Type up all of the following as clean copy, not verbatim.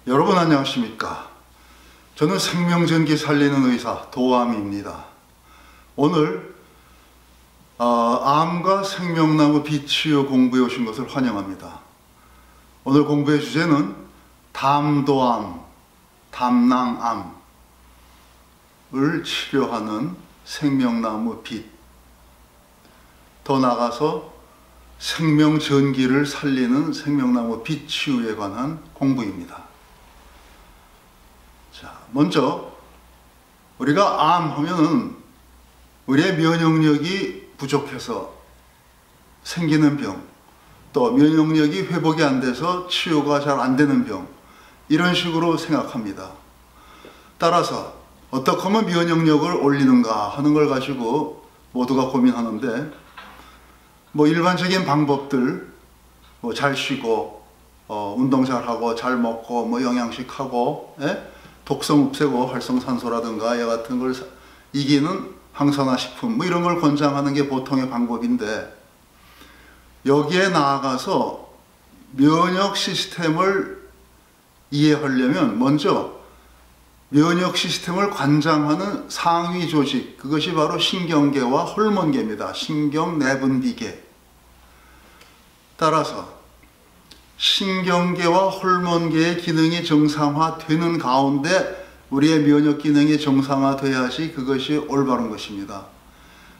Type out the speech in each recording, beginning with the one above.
여러분 안녕하십니까? 저는 생명전기 살리는 의사 도암입니다. 오늘 암과 생명나무 비치유 공부해 오신 것을 환영합니다. 오늘 공부의 주제는 담도암, 담낭암을 치료하는 생명나무 빛, 더 나아가서 생명전기를 살리는 생명나무 비치유에 관한 공부입니다. 자, 먼저 우리가 암 하면은 우리의 면역력이 부족해서 생기는 병, 또 면역력이 회복이 안 돼서 치유가 잘 안 되는 병, 이런 식으로 생각합니다. 따라서 어떻게 하면 면역력을 올리는가 하는 걸 가지고 모두가 고민하는데, 일반적인 방법들, 잘 쉬고 운동 잘하고 잘 먹고 영양식하고, 독성 없애고 활성산소라든가 이 같은 걸 이기는 항산화식품 이런 걸 권장하는 게 보통의 방법인데, 여기에 나아가서 면역 시스템을 이해하려면 먼저 면역 시스템을 관장하는 상위 조직, 그것이 바로 신경계와 호르몬계입니다. 신경내분비계. 따라서 신경계와 호르몬계의 기능이 정상화되는 가운데 우리의 면역 기능이 정상화돼야지 그것이 올바른 것입니다.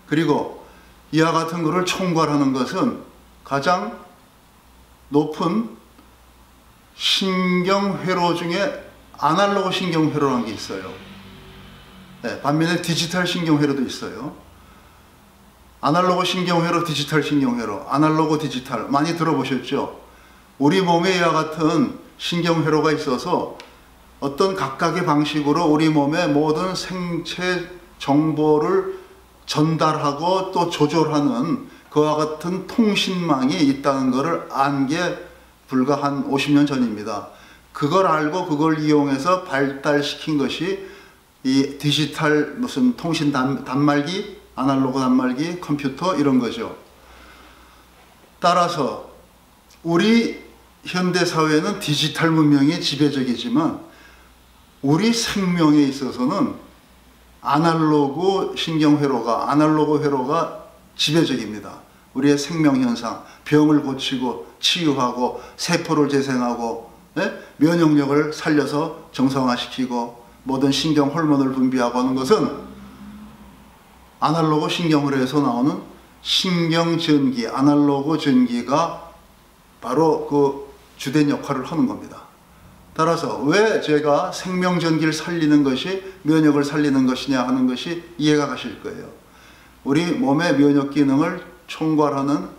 그리고 이와 같은 것을 총괄하는 것은 가장 높은 신경회로 중에 아날로그 신경회로라는 게 있어요. 반면에 디지털 신경회로도 있어요. 아날로그 신경회로, 디지털 신경회로, 아날로그 디지털 많이 들어보셨죠? 우리 몸에 이와 같은 신경회로가 있어서 어떤 각각의 방식으로 우리 몸의 모든 생체 정보를 전달하고 또 조절하는 그와 같은 통신망이 있다는 것을 안 게 불과 한 50년 전입니다. 그걸 알고 그걸 이용해서 발달시킨 것이 이 디지털 무슨 통신 단말기, 아날로그 단말기, 컴퓨터 이런 거죠. 따라서 우리 현대사회는 디지털 문명이 지배적이지만 우리 생명에 있어서는 아날로그 신경회로가, 아날로그 회로가 지배적입니다. 우리의 생명현상, 병을 고치고 치유하고 세포를 재생하고 면역력을 살려서 정상화시키고 모든 신경 호르몬을 분비하고 하는 것은 아날로그 신경회로에서 나오는 신경전기, 아날로그 전기가 바로 그 주된 역할을 하는 겁니다. 따라서 왜 제가 생명전기를 살리는 것이 면역을 살리는 것이냐 하는 것이 이해가 가실 거예요. 우리 몸의 면역 기능을 총괄하는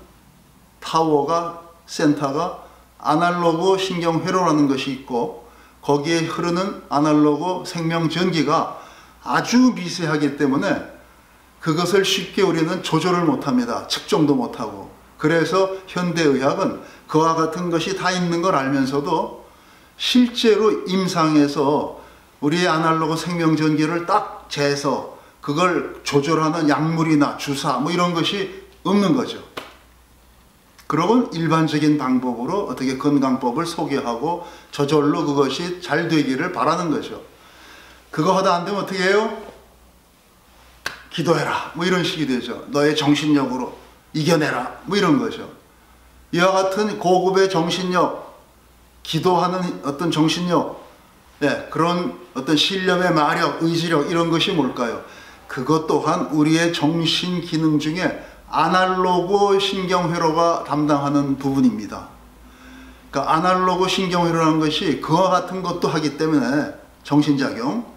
타워가, 센터가 아날로그 신경회로라는 것이 있고, 거기에 흐르는 아날로그 생명전기가 아주 미세하기 때문에 그것을 쉽게 우리는 조절을 못합니다. 측정도 못하고. 그래서 현대의학은 그와 같은 것이 다 있는 걸 알면서도 실제로 임상에서 우리의 아날로그 생명전기를 딱 재서 그걸 조절하는 약물이나 주사 이런 것이 없는 거죠. 그러고 일반적인 방법으로 어떻게 건강법을 소개하고 저절로 그것이 잘 되기를 바라는 거죠. 그거 하다 안 되면 어떻게 해요? 기도해라 이런 식이 되죠. 너의 정신력으로 이겨내라 이런 거죠. 이와 같은 고급의 정신력, 기도하는 어떤 정신력, 그런 어떤 신념의 마력, 의지력 이런 것이 뭘까요? 그것 또한 우리의 정신 기능 중에 아날로그 신경회로가 담당하는 부분입니다. 그러니까 아날로그 신경회로라는 것이 그와 같은 것도 하기 때문에 정신작용,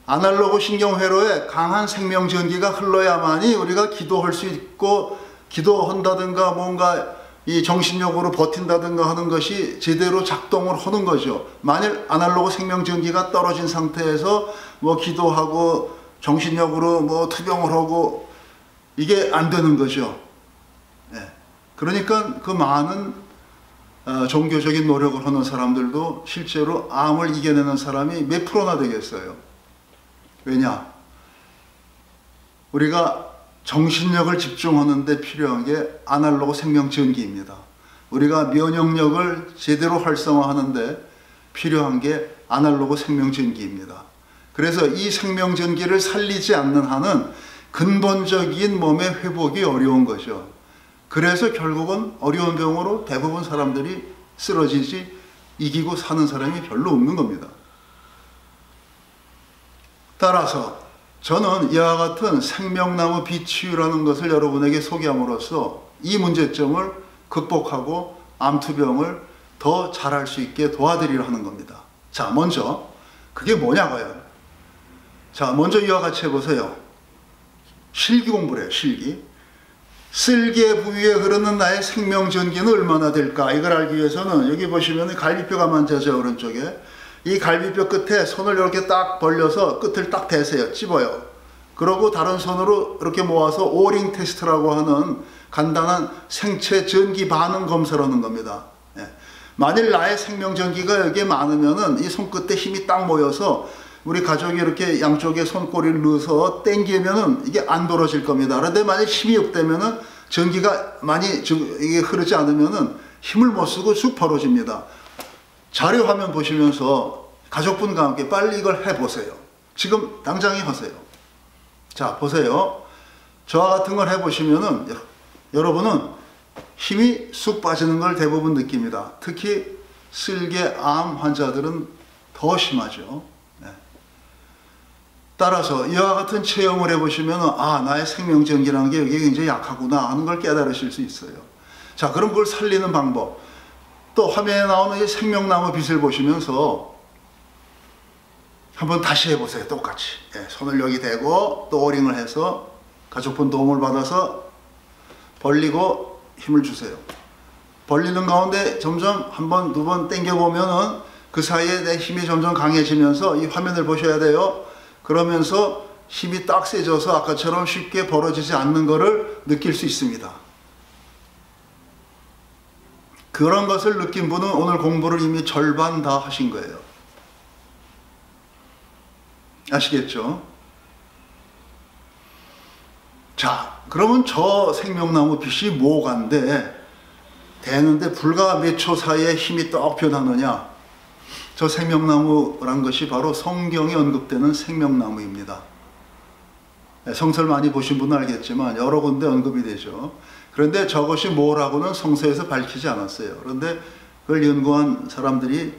아날로그 신경회로에 강한 생명전기가 흘러야만이 우리가 기도할 수 있고, 기도한다든가 뭔가 이 정신력으로 버틴다든가 하는 것이 제대로 작동을 하는 거죠. 만일 아날로그 생명전기가 떨어진 상태에서 기도하고 정신력으로 투병을 하고 이게 안 되는 거죠. 그러니까 그 많은 종교적인 노력을 하는 사람들도 실제로 암을 이겨내는 사람이 몇 프로나 되겠어요. 왜냐? 우리가 정신력을 집중하는 데 필요한 게 아날로그 생명전기입니다. 우리가 면역력을 제대로 활성화하는데 필요한 게 아날로그 생명전기입니다. 그래서 이 생명전기를 살리지 않는 한은 근본적인 몸의 회복이 어려운 거죠. 그래서 결국은 어려운 병으로 대부분 사람들이 쓰러지지 이기고 사는 사람이 별로 없는 겁니다. 따라서 저는 이와 같은 생명나무 비치유라는 것을 여러분에게 소개함으로써 이 문제점을 극복하고 암투병을 더 잘할 수 있게 도와드리려 하는 겁니다. 자, 먼저 그게 뭐냐고요. 자, 먼저 이와 같이 해보세요. 실기 공부를 해요. 실기. 쓸개 부위에 흐르는 나의 생명전기는 얼마나 될까? 이걸 알기 위해서는 여기 보시면 갈비뼈가 만져져 오른쪽에. 이 갈비뼈 끝에 손을 이렇게 딱 벌려서 끝을 딱 대세요. 찝어요. 그러고 다른 손으로 이렇게 모아서 오링 테스트라고 하는 간단한 생체 전기 반응 검사를 하는 겁니다. 예. 만일 나의 생명전기가 여기에 많으면은 이 손끝에 힘이 딱 모여서 우리 가족이 이렇게 양쪽에 손꼬리를 넣어서 당기면은 이게 안 벌어질 겁니다. 그런데 만약 힘이 없다면은 전기가 많이 이게 흐르지 않으면은 힘을 못 쓰고 쑥 벌어집니다. 자료 화면 보시면서 가족분과 함께 빨리 이걸 해보세요. 지금 당장 하세요. 자, 보세요. 저와 같은 걸 해보시면은 여러분은 힘이 쑥 빠지는 걸 대부분 느낍니다. 특히 쓸개암 환자들은 더 심하죠. 네. 따라서 이와 같은 체험을 해보시면 아, 나의 생명전기라는 게 여기 굉장히 약하구나 하는 걸 깨달으실 수 있어요. 자, 그럼 그걸 살리는 방법. 또 화면에 나오는 이 생명나무 빛을 보시면서 한번 다시 해보세요. 똑같이. 예, 손을 여기 대고 또 오링을 해서 가족분 도움을 받아서 벌리고 힘을 주세요. 벌리는 가운데 점점 한 번, 두 번 당겨보면은 그 사이에 내 힘이 점점 강해지면서 이 화면을 보셔야 돼요. 그러면서 힘이 딱 세져서 아까처럼 쉽게 벌어지지 않는 것을 느낄 수 있습니다. 그런 것을 느낀 분은 오늘 공부를 이미 절반 다 하신 거예요. 아시겠죠? 자, 그러면 저 생명나무 빛이 뭐간데 되는데 불과 몇 초 사이에 힘이 떡 변하느냐? 저 생명나무란 것이 바로 성경에 언급되는 생명나무입니다. 성서를 많이 보신 분은 알겠지만 여러 군데 언급이 되죠. 그런데 저것이 뭐라고는 성서에서 밝히지 않았어요. 그런데 그걸 연구한 사람들이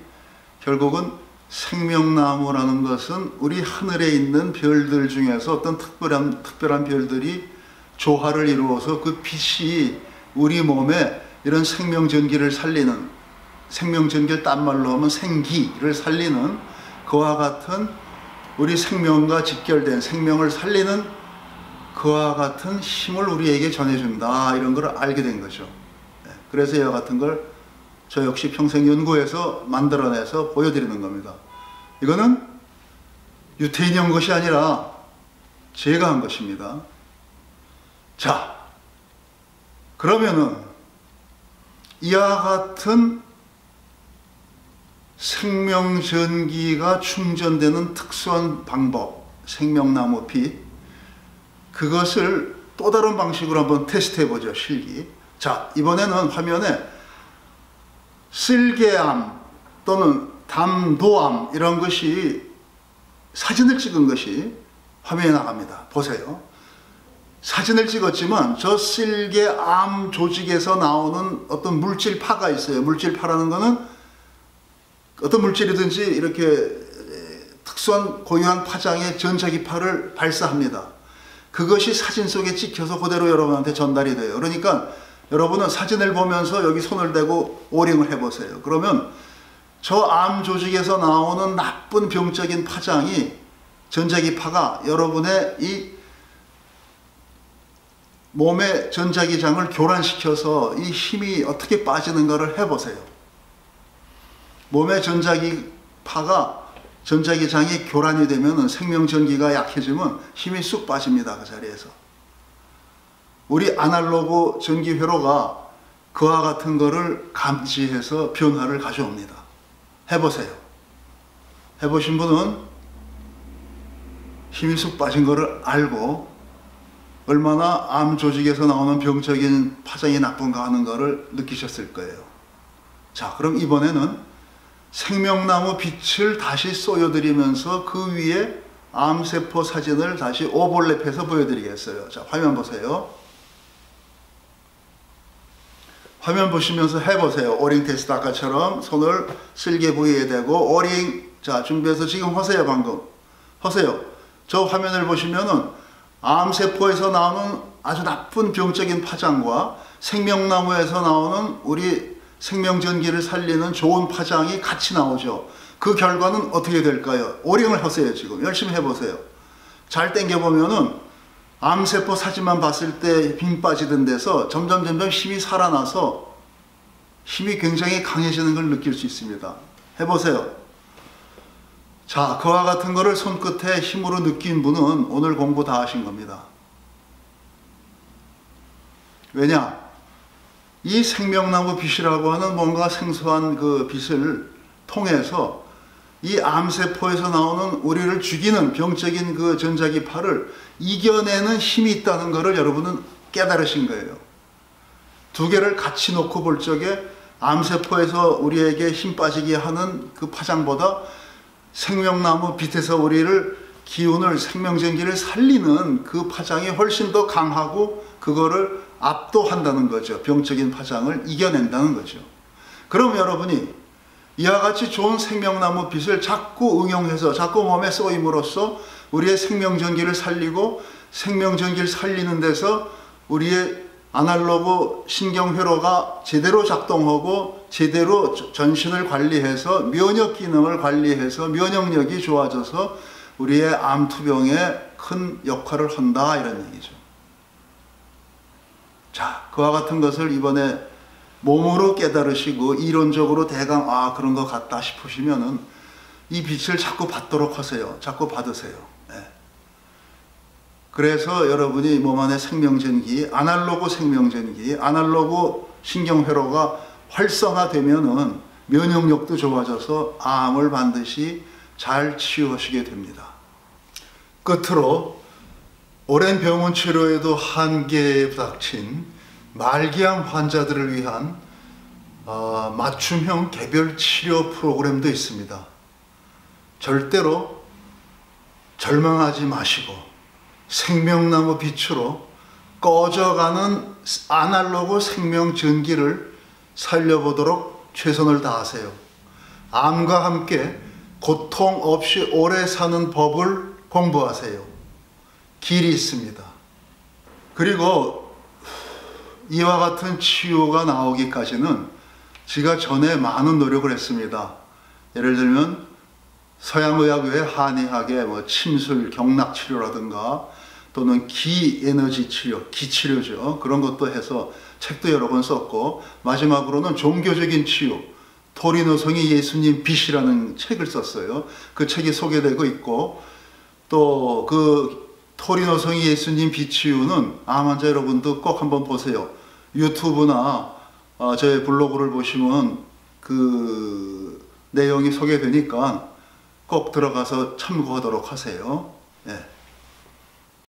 결국은 생명나무라는 것은 우리 하늘에 있는 별들 중에서 어떤 특별한 별들이 조화를 이루어서 그 빛이 우리 몸에 이런 생명전기를 살리는, 생명전기를 딴 말로 하면 생기를 살리는 그와 같은 우리 생명과 직결된 생명을 살리는 그와 같은 힘을 우리에게 전해준다, 이런 걸 알게 된 거죠. 그래서 이와 같은 걸 저 역시 평생 연구해서 만들어내서 보여드리는 겁니다. 이거는 유태인이 한 것이 아니라 제가 한 것입니다. 자, 그러면은 이와 같은 생명전기가 충전되는 특수한 방법, 생명나무 빛, 그것을 또 다른 방식으로 한번 테스트해 보죠. 실기. 자, 이번에는 화면에 쓸개암 또는 담도암 이런 것이 사진을 찍은 것이 화면에 나갑니다. 보세요. 사진을 찍었지만 저 쓸개암 조직에서 나오는 어떤 물질파가 있어요. 물질파라는 것은 어떤 물질이든지 이렇게 특수한 고유한 파장의 전자기파를 발사합니다. 그것이 사진 속에 찍혀서 그대로 여러분한테 전달이 돼요. 그러니까 여러분은 사진을 보면서 여기 손을 대고 오링을 해보세요. 그러면 저 암 조직에서 나오는 나쁜 병적인 파장이, 전자기파가 여러분의 이 몸의 전자기장을 교란시켜서 이 힘이 어떻게 빠지는가를 해보세요. 몸의 전자기장이 교란이 되면 생명전기가 약해지면 힘이 쑥 빠집니다. 그 자리에서. 우리 아날로그 전기회로가 그와 같은 거를 감지해서 변화를 가져옵니다. 해보세요. 해보신 분은 힘이 쑥 빠진 거를 알고 얼마나 암 조직에서 나오는 병적인 파장이 나쁜가 하는 거를 느끼셨을 거예요. 자, 그럼 이번에는 생명나무 빛을 다시 쏘여드리면서 그 위에 암세포 사진을 다시 오버랩해서 보여드리겠어요. 자, 화면 보세요. 화면 보시면서 해보세요. 오링 테스트 아까처럼 손을 쓸개 부위에 대고 오링. 자, 준비해서 지금 하세요. 방금 하세요. 저 화면을 보시면은 암세포에서 나오는 아주 나쁜 병적인 파장과 생명나무에서 나오는 우리 생명전기를 살리는 좋은 파장이 같이 나오죠. 그 결과는 어떻게 될까요? 오링을 하세요. 지금 열심히 해보세요. 잘 당겨보면은 암세포 사진만 봤을 때 힘 빠지던 데서 점점 힘이 살아나서 힘이 굉장히 강해지는 걸 느낄 수 있습니다. 해보세요. 자, 그와 같은 거를 손끝에 힘으로 느낀 분은 오늘 공부 다 하신 겁니다. 왜냐? 이 생명나무 빛이라고 하는 뭔가 생소한 그 빛을 통해서 이 암세포에서 나오는 우리를 죽이는 병적인 그 전자기파를 이겨내는 힘이 있다는 것을 여러분은 깨달으신 거예요. 두 개를 같이 놓고 볼 적에 암세포에서 우리에게 힘 빠지게 하는 그 파장보다 생명나무 빛에서 우리를 기운을 생명전기를 살리는 그 파장이 훨씬 더 강하고 그거를 압도한다는 거죠. 병적인 파장을 이겨낸다는 거죠. 그럼 여러분이 이와 같이 좋은 생명나무 빛을 자꾸 응용해서 자꾸 몸에 쏘임으로써 우리의 생명전기를 살리고 생명전기를 살리는 데서 우리의 아날로그 신경회로가 제대로 작동하고 제대로 전신을 관리해서 면역 기능을 관리해서 면역력이 좋아져서 우리의 암투병에 큰 역할을 한다, 이런 얘기죠. 자, 그와 같은 것을 이번에 몸으로 깨달으시고 이론적으로 대강 그런 것 같다 싶으시면은 이 빛을 자꾸 받도록 하세요. 자꾸 받으세요. 네. 그래서 여러분이 몸 안에 생명전기, 아날로그 생명전기, 아날로그 신경회로가 활성화되면은 면역력도 좋아져서 암을 반드시 잘 치유하시게 됩니다. 끝으로 오랜 병원 치료에도 한계에 부닥친 말기암 환자들을 위한 맞춤형 개별 치료 프로그램도 있습니다. 절대로 절망하지 마시고 생명나무 빛으로 꺼져가는 아날로그 생명전기를 살려보도록 최선을 다하세요. 암과 함께 고통 없이 오래 사는 법을 공부하세요. 길이 있습니다. 그리고 이와 같은 치유가 나오기까지는 제가 전에 많은 노력을 했습니다. 예를 들면 서양의학 외에 한의학의 침술, 경락치료라든가 또는 기에너지 치료, 기치료죠. 그런 것도 해서 책도 여러 번 썼고, 마지막으로는 종교적인 치유, 토리노성이 예수님 빛이라는 책을 썼어요. 그 책이 소개되고 있고, 또 그 토리노성이 예수님 빛치유는 암 환자 여러분도 꼭 한번 보세요. 유튜브나 저의 블로그를 보시면 그 내용이 소개되니까 꼭 들어가서 참고하도록 하세요. 예.